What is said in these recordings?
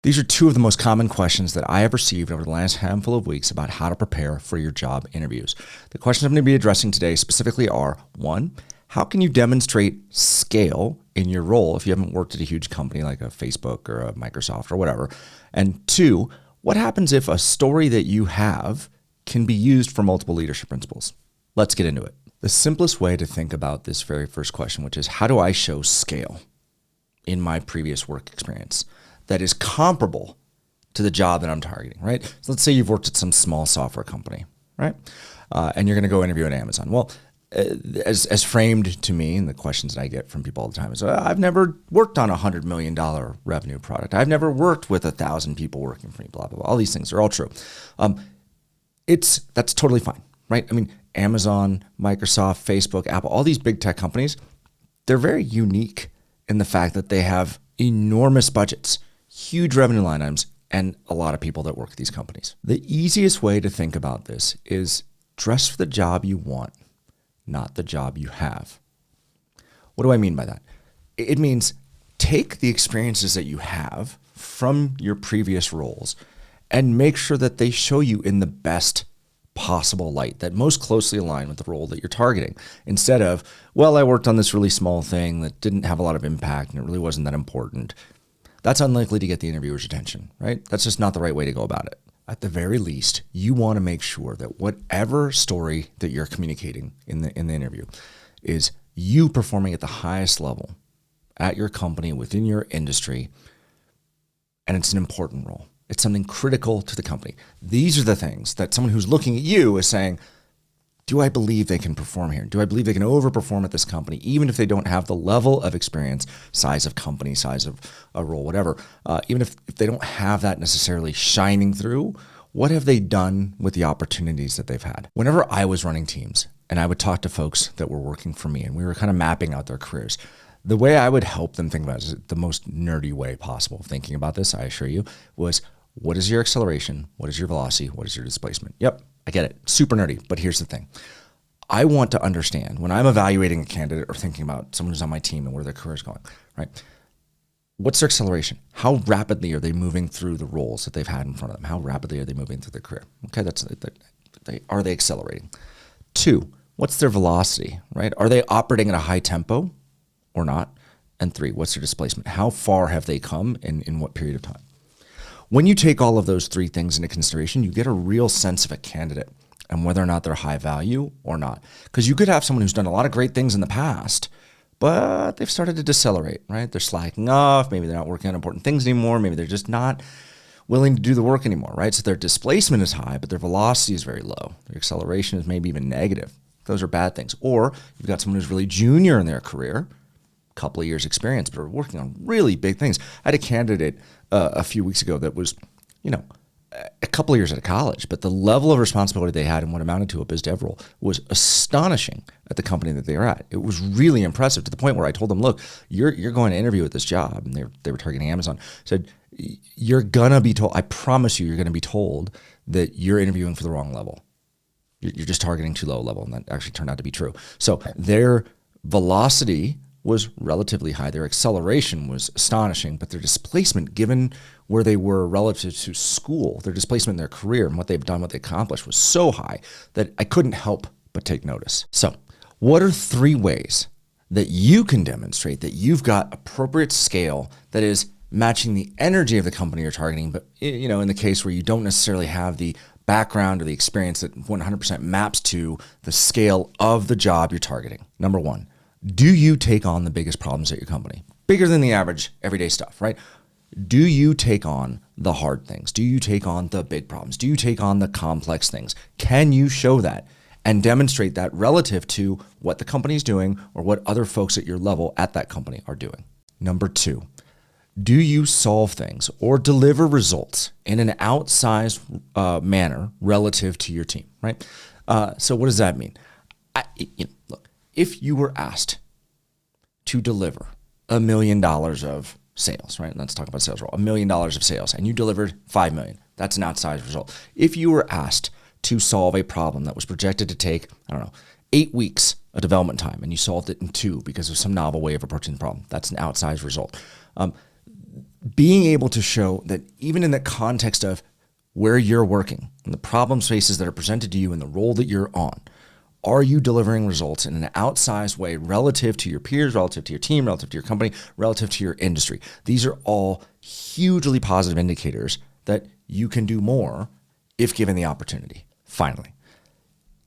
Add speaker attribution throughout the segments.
Speaker 1: These are two of the most common questions that I have received over the last handful of weeks about how to prepare for your job interviews. The questions I'm going to be addressing today specifically are, one, how can you demonstrate scale in your role if you haven't worked at a huge company like a Facebook or a Microsoft or whatever? And two, what happens if a story that you have can be used for multiple leadership principles? Let's get into it. The simplest way to think about this very first question, which is how do I show scale in my previous work experience that is comparable to the job that I'm targeting, right? So let's say you've worked at some small software company, right? And you're going to go interview at Amazon. Well, as framed to me, and the questions that I get from people all the time is, I've never worked on $100 million revenue product. I've never worked with 1,000 people working for me, blah, blah, blah. All these things are all true. That's totally fine, right? I mean, Amazon, Microsoft, Facebook, Apple, all these big tech companies, they're very unique in the fact that they have enormous budgets, huge revenue line items, and a lot of people that work at these companies. The easiest way to think about this is dress for the job you want, not the job you have. What do I mean by that? It means take the experiences that you have from your previous roles and make sure that they show you in the best possible light that most closely align with the role that you're targeting. Instead of, well, I worked on this really small thing that didn't have a lot of impact and it really wasn't that important. That's unlikely to get the interviewer's attention, right? That's just not the right way to go about it. At the very least, you want to make sure that whatever story that you're communicating in the interview is you performing at the highest level at your company, within your industry, and it's an important role. It's something critical to the company. These are the things that someone who's looking at you is saying, do I believe they can perform here? Do I believe they can overperform at this company, even if they don't have the level of experience, size of company, size of a role, whatever, even if they don't have that necessarily shining through, what have they done with the opportunities that they've had? Whenever I was running teams and I would talk to folks that were working for me and we were kind of mapping out their careers, the way I would help them think about it is the most nerdy way possible of thinking about this, I assure you, was what is your acceleration? What is your velocity? What is your displacement? Yep, I get it. Super nerdy. But here's the thing. I want to understand when I'm evaluating a candidate or thinking about someone who's on my team and where their career is going, right? What's their acceleration? How rapidly are they moving through the roles that they've had in front of them? How rapidly are they moving through their career? Okay, are they accelerating? Two, what's their velocity, right? Are they operating at a high tempo or not? And three, what's their displacement? How far have they come in what period of time? When you take all of those three things into consideration, you get a real sense of a candidate and whether or not they're high value or not. Because you could have someone who's done a lot of great things in the past, but they've started to decelerate, right? They're slacking off. Maybe they're not working on important things anymore. Maybe they're just not willing to do the work anymore, right? So their displacement is high, but their velocity is very low. Their acceleration is maybe even negative. Those are bad things. Or you've got someone who's really junior in their career, couple of years experience, but are working on really big things. I had a candidate a few weeks ago that was, a couple of years out of college, but the level of responsibility they had and what amounted to a biz dev role was astonishing at the company that they were at. It was really impressive to the point where I told them, look, you're going to interview at this job, and they were targeting Amazon. I said, you're gonna be told, I promise you're gonna be told that you're interviewing for the wrong level. You're just targeting too low a level, and that actually turned out to be true. So their velocity was relatively high. Their acceleration was astonishing, but their displacement, given where they were relative to school, their displacement in their career and what they've done, what they accomplished was so high that I couldn't help but take notice. So what are three ways that you can demonstrate that you've got appropriate scale that is matching the energy of the company you're targeting, but in the case where you don't necessarily have the background or the experience that 100% maps to the scale of the job you're targeting? Number one, do you take on the biggest problems at your company? Bigger than the average everyday stuff, right? Do you take on the hard things? Do you take on the big problems? Do you take on the complex things? Can you show that and demonstrate that relative to what the company is doing or what other folks at your level at that company are doing? Number two, do you solve things or deliver results in an outsized manner relative to your team, right? So what does that mean? Look, if you were asked to deliver $1 million of sales, right? Let's talk about sales role. $1 million of sales, and you delivered 5 million. That's an outsized result. If you were asked to solve a problem that was projected to take, 8 weeks of development time, and you solved it in 2 because of some novel way of approaching the problem, that's an outsized result. being able to show that even in the context of where you're working and the problem spaces that are presented to you in the role that you're on, are you delivering results in an outsized way relative to your peers, relative to your team, relative to your company, relative to your industry? These are all hugely positive indicators that you can do more if given the opportunity. Finally,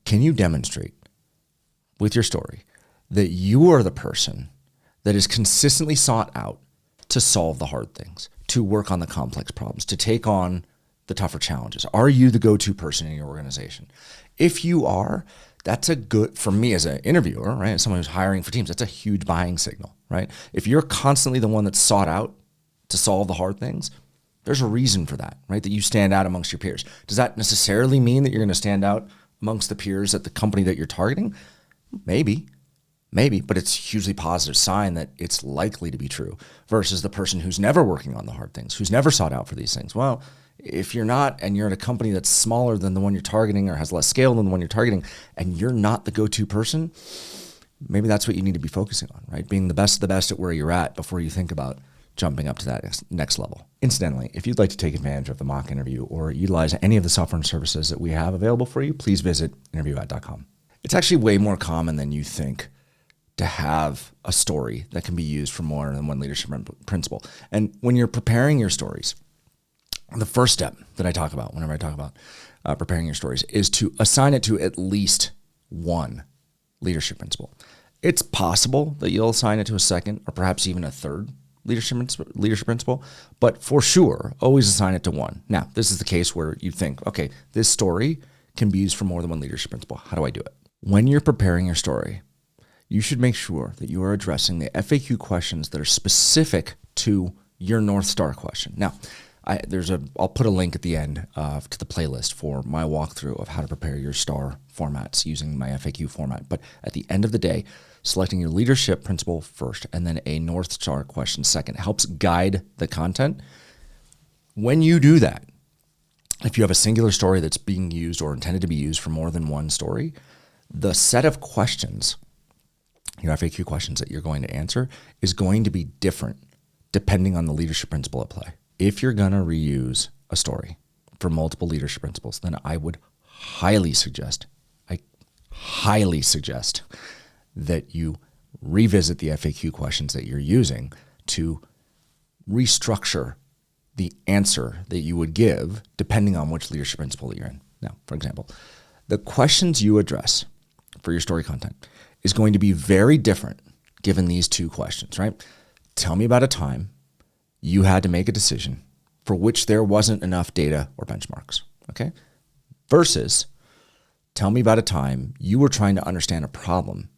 Speaker 1: can you demonstrate with your story that you are the person that is consistently sought out to solve the hard things, to work on the complex problems, to take on the tougher challenges? Are you the go-to person in your organization? If you are, that's a good, for me as an interviewer, right? As someone who's hiring for teams, that's a huge buying signal, right? If you're constantly the one that's sought out to solve the hard things, there's a reason for that, right? That you stand out amongst your peers. Does that necessarily mean that you're going to stand out amongst the peers at the company that you're targeting? Maybe, but it's a hugely positive sign that it's likely to be true versus the person who's never working on the hard things, who's never sought out for these things. Well, if you're not, and you're at a company that's smaller than the one you're targeting or has less scale than the one you're targeting, and you're not the go-to person, maybe that's what you need to be focusing on, right? Being the best of the best at where you're at before you think about jumping up to that next level. Incidentally, if you'd like to take advantage of the mock interview or utilize any of the software and services that we have available for you, please visit interview@.com. It's actually way more common than you think to have a story that can be used for more than one leadership principle. And when you're preparing your stories, the first step that I talk about whenever I talk about preparing your stories is to assign it to at least one leadership principle. It's possible that you'll assign it to a second or perhaps even a third leadership principle, but for sure, always assign it to one. Now, this is the case where you think, okay, this story can be used for more than one leadership principle. How do I do it? When you're preparing your story, you should make sure that you are addressing the FAQ questions that are specific to your North Star question. Now, I'll put a link at the end to the playlist for my walkthrough of how to prepare your STAR formats using my FAQ format. But at the end of the day, selecting your leadership principle first and then a North Star question second helps guide the content. When you do that, if you have a singular story that's being used or intended to be used for more than one story, the set of questions, your FAQ questions that you're going to answer, is going to be different depending on the leadership principle at play. If you're going to reuse a story for multiple leadership principles, then I would highly suggest that you revisit the FAQ questions that you're using to restructure the answer that you would give depending on which leadership principle that you're in. Now, for example, the questions you address for your story content is going to be very different given these two questions, right? Tell me about a time you had to make a decision for which there wasn't enough data or benchmarks, okay? Versus, tell me about a time you were trying to understand a problem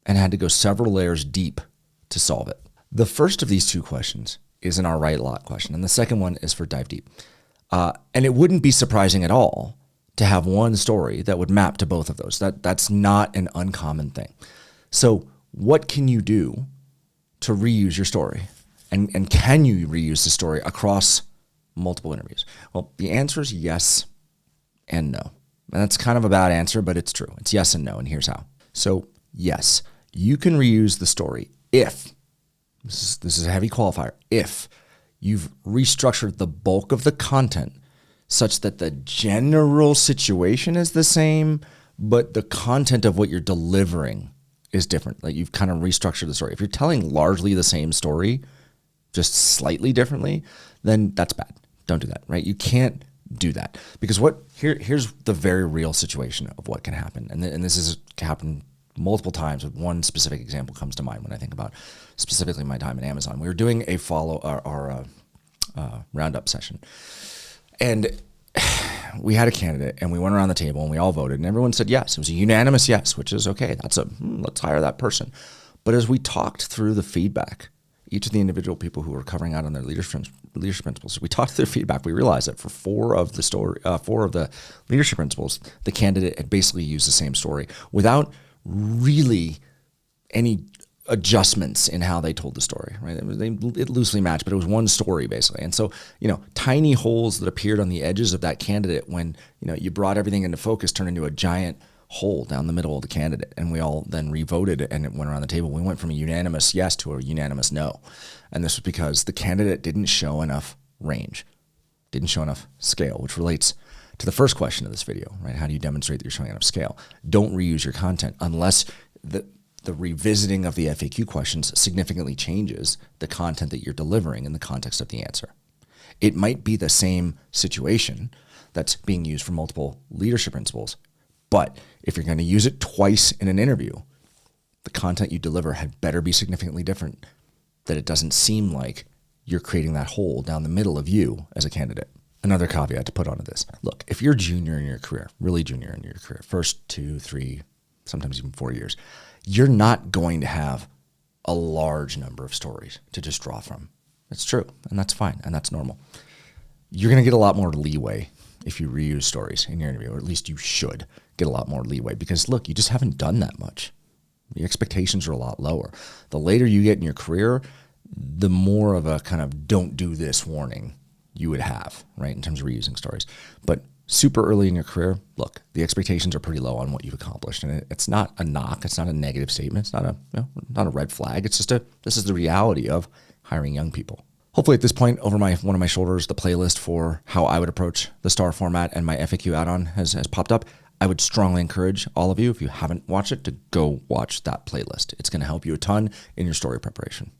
Speaker 1: and had to go several layers deep to solve it. The first of these two questions is an write a lot question, and the second one is for dive deep. And it wouldn't be surprising at all to have one story that would map to both of those. That's not an uncommon thing. So what can you do to reuse your story? And can you reuse the story across multiple interviews? Well, the answer is yes and no. And that's kind of a bad answer, but it's true. It's yes and no, and here's how. So yes, you can reuse the story if, this is a heavy qualifier, if you've restructured the bulk of the content such that the general situation is the same, but the content of what you're delivering is different. Like you've kind of restructured the story. If you're telling largely the same story, just slightly differently, then that's bad. Don't do that, right? You can't do that because here's the very real situation of what can happen. And this has happened multiple times. With one specific example comes to mind when I think about specifically my time at Amazon. We were doing a roundup session, and we had a candidate, and we went around the table and we all voted, and everyone said yes. It was a unanimous yes, which is okay. Let's hire that person. But as we talked through the feedback, each of the individual people who were covering out on their leadership principles, we talked through their feedback. We realized that for four of the leadership principles, the candidate had basically used the same story without really any adjustments in how they told the story, right? It loosely matched, but it was one story basically. And so, tiny holes that appeared on the edges of that candidate when, you brought everything into focus turned into a giant hole down the middle of the candidate. And we all then revoted and it went around the table. We went from a unanimous yes to a unanimous no. And this was because the candidate didn't show enough range, didn't show enough scale, which relates to the first question of this video, right? How do you demonstrate that you're showing enough scale? Don't reuse your content unless the revisiting of the FAQ questions significantly changes the content that you're delivering in the context of the answer. It might be the same situation that's being used for multiple leadership principles, but if you're going to use it twice in an interview, the content you deliver had better be significantly different, that it doesn't seem like you're creating that hole down the middle of you as a candidate. Another caveat to put onto this. Look, if you're junior in your career, really junior in your career, first 2, 3, sometimes even 4 years, you're not going to have a large number of stories to just draw from. It's true, and that's fine, and that's normal. You're going to get a lot more leeway if you reuse stories in your interview, or at least you should get a lot more leeway because, look, you just haven't done that much. The expectations are a lot lower. The later you get in your career, the more of a kind of don't do this warning you would have, right, in terms of reusing stories. But super early in your career, look, the expectations are pretty low on what you've accomplished. And it's not a knock. It's not a negative statement. It's not a red flag. It's just this is the reality of hiring young people. Hopefully at this point, over one of my shoulders, the playlist for how I would approach the STAR format and my FAQ add-on has popped up. I would strongly encourage all of you, if you haven't watched it, to go watch that playlist. It's going to help you a ton in your story preparation.